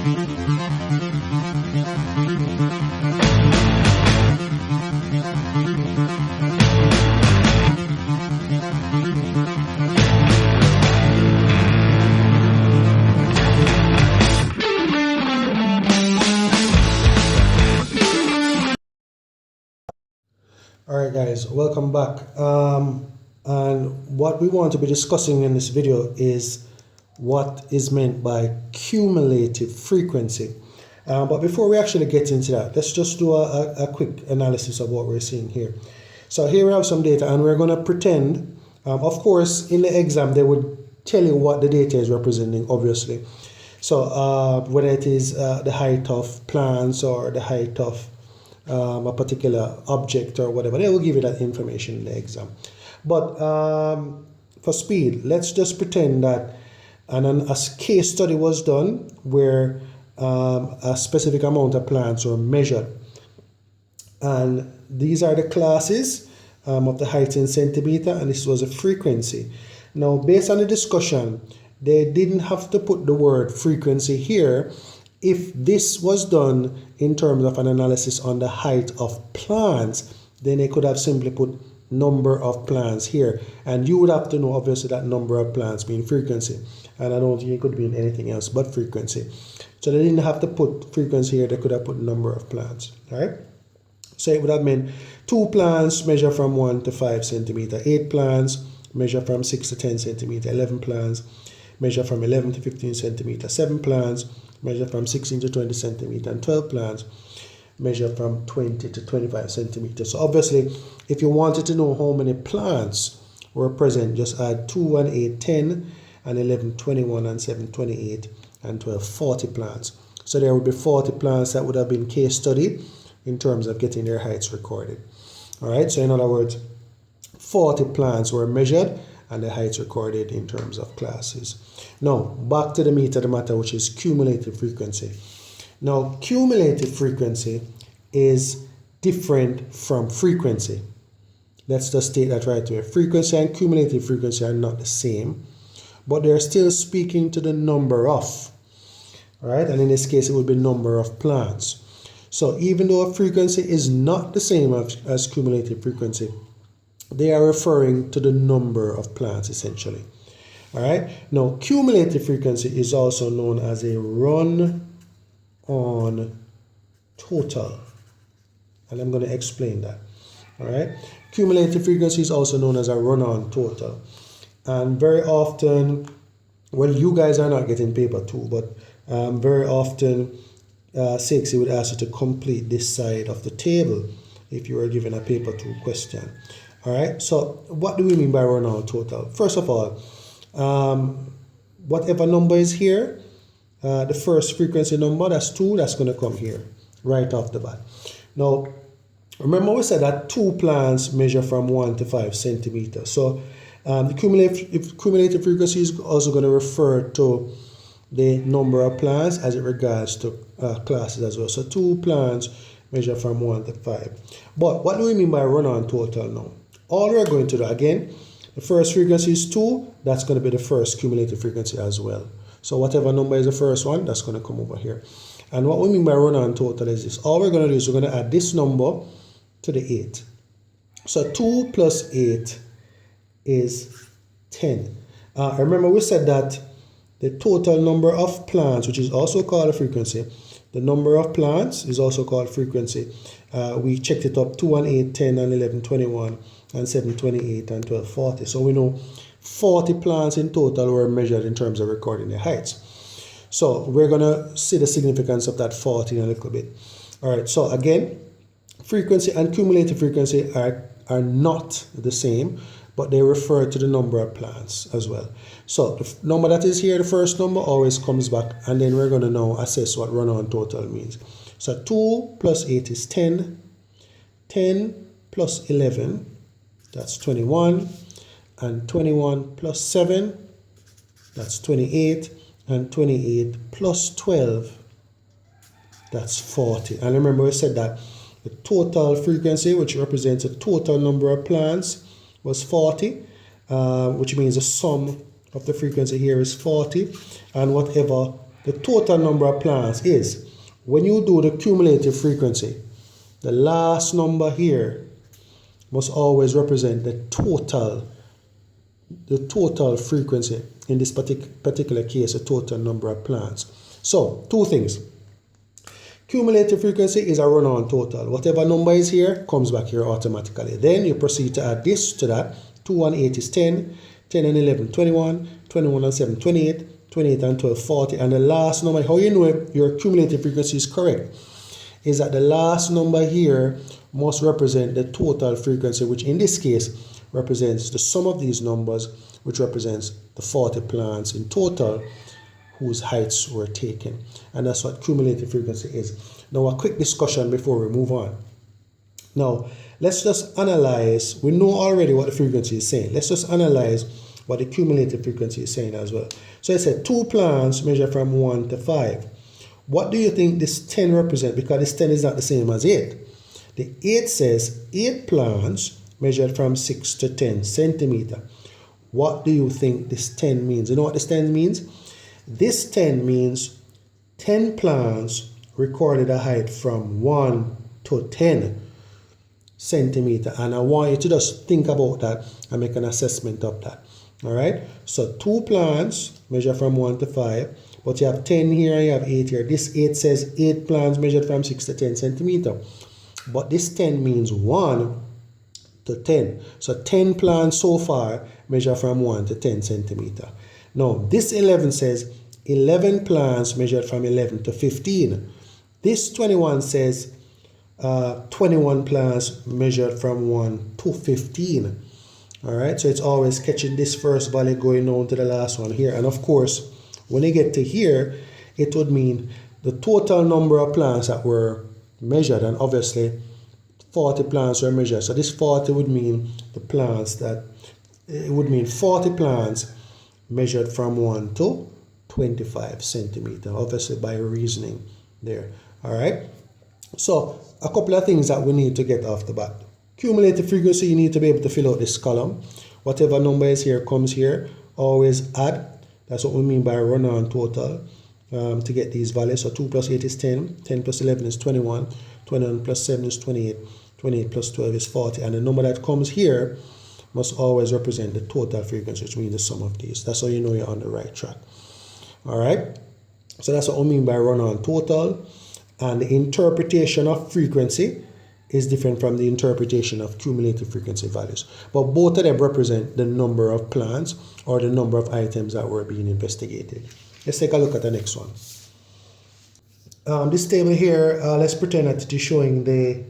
Alright guys, welcome back. And what we want to be discussing in this video is what is meant by cumulative frequency. But before we actually get into that, let's just do a quick analysis of what we're seeing here. So here we have some data and we're going to pretend, of course in the exam they would tell you what the data is representing, obviously. So whether it is the height of plants or the height of a particular object or whatever, they will give you that information in the exam. But for speed, let's just pretend that a case study was done where a specific amount of plants were measured, and these are the classes of the height in centimeter, and this was a frequency. Now based on the discussion, they didn't have to put the word frequency here if this was done in terms of an analysis on the height of plants. Then they could have simply put number of plants here, and you would have to know obviously that number of plants mean frequency, and I don't think it could mean anything else but frequency. So they didn't have to put frequency here, they could have put number of plants. All right, so it would have meant 2 plants measure from 1 to 5 centimeter, 8 plants measure from 6 to 10 centimeter, 11 plants measure from 11 to 15 centimeter, 7 plants measure from 16 to 20 centimeter, and 12 plants measure from 20 to 25 centimeters. So obviously, if you wanted to know how many plants were present, just add 2 and 8, 10, and 11, 21, and 7, 28, and 12, 40 plants. So there would be 40 plants that would have been case studied in terms of getting their heights recorded. All right, so in other words, 40 plants were measured and the heights recorded in terms of classes. Now, back to the meat of the matter, which is cumulative frequency. Now, cumulative frequency is different from frequency. Let's just state that right away. Frequency and cumulative frequency are not the same, but they're still speaking to the number of. All right, and in this case, it would be number of plants. So even though a frequency is not the same as cumulative frequency, they are referring to the number of plants essentially. All right. Now, cumulative frequency is also known as a run-on total, and I'm going to explain that. All right. Cumulative frequency is also known as a run-on total, and very often, well, you guys are not getting paper 2, but very often, 6 would ask you to complete this side of the table if you were given a paper 2 question. All right, so what do we mean by run-on total? First of all, whatever number is here, the first frequency number, that's 2, that's going to come here right off the bat. Now, remember we said that 2 plants measure from 1 to 5 centimeters. So the cumulative frequency is also going to refer to the number of plants as it regards to classes as well. So 2 plants measure from 1 to 5. But what do we mean by run-on total now? All we're going to do, again, the first frequency is 2, that's going to be the first cumulative frequency as well. So whatever number is the first one, that's going to come over here. And what we mean by run-on total is this. All we're going to do is we're going to add this number to the 8. So 2 plus 8 is 10. Remember we said that the total number of plants, which is also called a frequency, the number of plants is also called frequency. We checked it up, 2 and 8, 10 and 11, 21, and 7, 28, and 12, 40. So we know 40 plants in total were measured in terms of recording their heights. So we're going to see the significance of that 40 in a little bit. All right, so again, frequency and cumulative frequency are not the same, but they refer to the number of plants as well. So the number that is here, the first number, always comes back, and then we're going to now assess what run-on total means. So 2 plus 8 is 10. 10 plus 11, that's 21. And 21 plus 7, that's 28. And 28 plus 12, that's 40. And remember we said that the total frequency, which represents the total number of plants, was 40, which means the sum of the frequency here is 40, and whatever the the total number of plants is, when you do the cumulative frequency, the last number here must always represent the total frequency, in this particular case, the total number of plants. So, two things. Cumulative frequency is a run-on total. Whatever number is here comes back here automatically. Then you proceed to add this to that. 2 and 8 is 10, 10 and 11, 21, 21 and 7, 28, 28 and 12, 40. And the last number, how you know if your cumulative frequency is correct, is that the last number here must represent the total frequency, which in this case represents the sum of these numbers, which represents the 40 plants in total whose heights were taken. And that's what cumulative frequency is. Now a quick discussion before we move on. Now let's just analyze, we know already what the frequency is saying. Let's just analyze what the cumulative frequency is saying as well. So I said 2 plants measured from 1 to 5. What do you think this 10 represents? Because this 10 is not the same as 8. The 8 says 8 plants measured from 6 to 10 centimeter. What do you think this 10 means? You know what this 10 means? This 10 means 10 plants recorded a height from 1 to 10 centimeter. And I want you to just think about that and make an assessment of that. All right? So 2 plants measure from 1 to 5. But you have 10 here and you have 8 here. This 8 says 8 plants measured from 6 to 10 centimeter. But this 10 means 1 to 10. So 10 plants so far measure from 1 to 10 centimeter. Now this 11 says 11 plants measured from 11 to 15. This 21 says 21 plants measured from 1 to 15. Alright, so it's always catching this first value going on to the last one here. And of course, when you get to here, it would mean the total number of plants that were measured, and obviously 40 plants were measured. So this 40 would mean the plants that, it would mean 40 plants measured from 1 to 25 centimeter, obviously by reasoning there. All right. So a couple of things that we need to get off the bat. Cumulative frequency, you need to be able to fill out this column. Whatever number is here comes here. Always add. That's what we mean by run-on total to get these values. So 2 plus 8 is 10. 10 plus 11 is 21. 21 plus 7 is 28. 28 plus 12 is 40. And the number that comes here must always represent the total frequency, which means the sum of these. That's how you know you're on the right track. All right. So that's what we mean by run-on total. And the interpretation of frequency is different from the interpretation of cumulative frequency values. But both of them represent the number of plants or the number of items that were being investigated. Let's take a look at the next one. This table here, let's pretend that it is showing the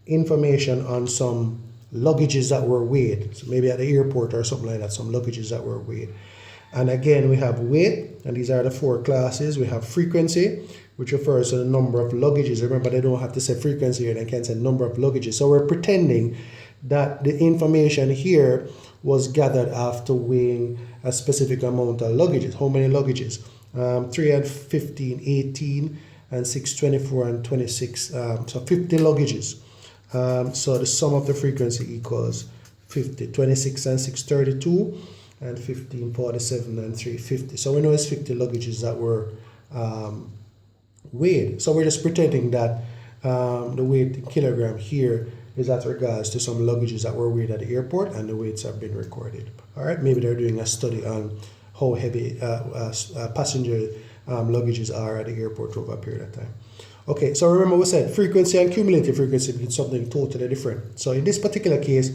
information on some luggages that were weighed. So maybe at the airport or something like that, some luggages that were weighed. And again, we have weight, and these are the 4 classes. We have frequency, which refers to the number of luggages. Remember, they don't have to say frequency here, they can say number of luggages. So we're pretending that the information here was gathered after weighing a specific amount of luggages. How many luggages? 3 and 15, 18, and 6, 24, and 26. So 50 luggages. So the sum of the frequency equals 50. 26 and 6, 32, and 15, 47, and 3, 50. So we know it's 50 luggages that were weighed. So we're just pretending that the weight in kilogram here is as regards to some luggages that were weighed at the airport, and the weights have been recorded. All right, maybe they're doing a study on how heavy passenger luggages are at the airport over a period of time. Okay, so remember we said frequency and cumulative frequency means something totally different. So in this particular case,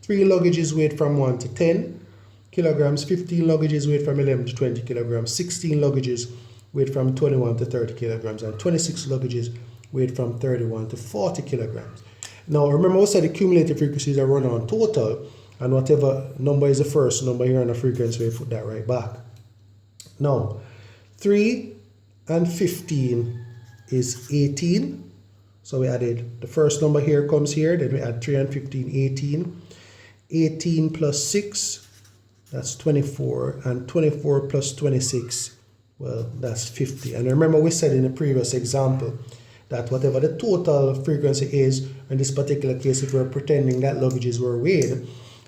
3 luggages weighed from 1 to 10 kilograms, 15 luggages weighed from 11 to 20 kilograms, 16 luggages weighed from 21 to 30 kilograms, and 26 luggages weighed from 31 to 40 kilograms. Now remember we said the cumulative frequencies are run on total, and whatever number is the first number here on the frequency, we put that right back. Now 3 and 15 is 18. So we added the first number here comes here, then we add 3 and 15, 18. 18 plus 6, that's 24, and 24 plus 26, well, that's 50. And remember we said in the previous example that whatever the total frequency is, in this particular case, if we're pretending that luggages were weighed,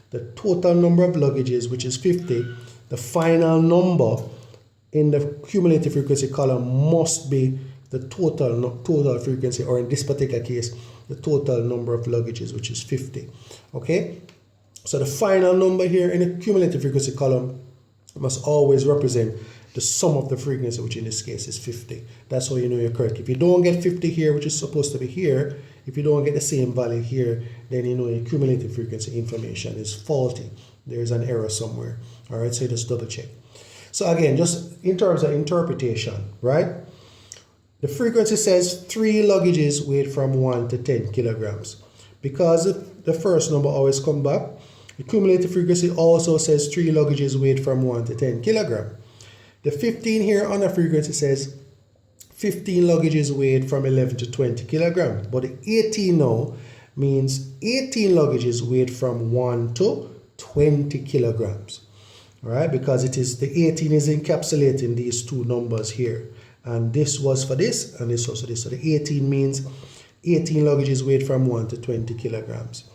the total number of luggages, which is 50, the final number in the cumulative frequency column must be the total frequency, or in this particular case, the total number of luggages, which is 50. Okay, so the final number here in the cumulative frequency column must always represent the sum of the frequency, which in this case is 50. That's how you know you're correct. If you don't get 50 here, which is supposed to be here, if you don't get the same value here, then you know your cumulative frequency information is faulty. There's an error somewhere. All right, so you just double check. So again, just in terms of interpretation, right? The frequency says 3 luggages weighed from 1 to 10 kilograms. Because the first number always comes back, the cumulative frequency also says 3 luggages weighed from 1 to 10 kilograms. The 15 here on the frequency says 15 luggages weighed from 11 to 20 kilograms. But the 18 now means 18 luggages weighed from 1 to 20 kilograms. All right, because it is the 18 is encapsulating these two numbers here. And this was for this, and this was for this. So the 18 means 18 luggages weighed from 1 to 20 kilograms.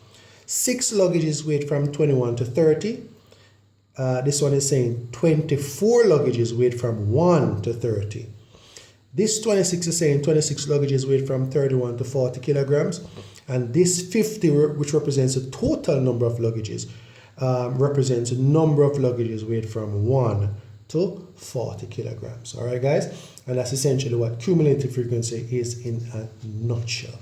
6 luggages weighed from 21 to 30. This one is saying 24 luggages weighed from 1 to 30. This 26 is saying 26 luggages weighed from 31 to 40 kilograms. And this 50, which represents the total number of luggages, represents the number of luggages weighed from 1 to 40 kilograms. All right, guys? And that's essentially what cumulative frequency is in a nutshell.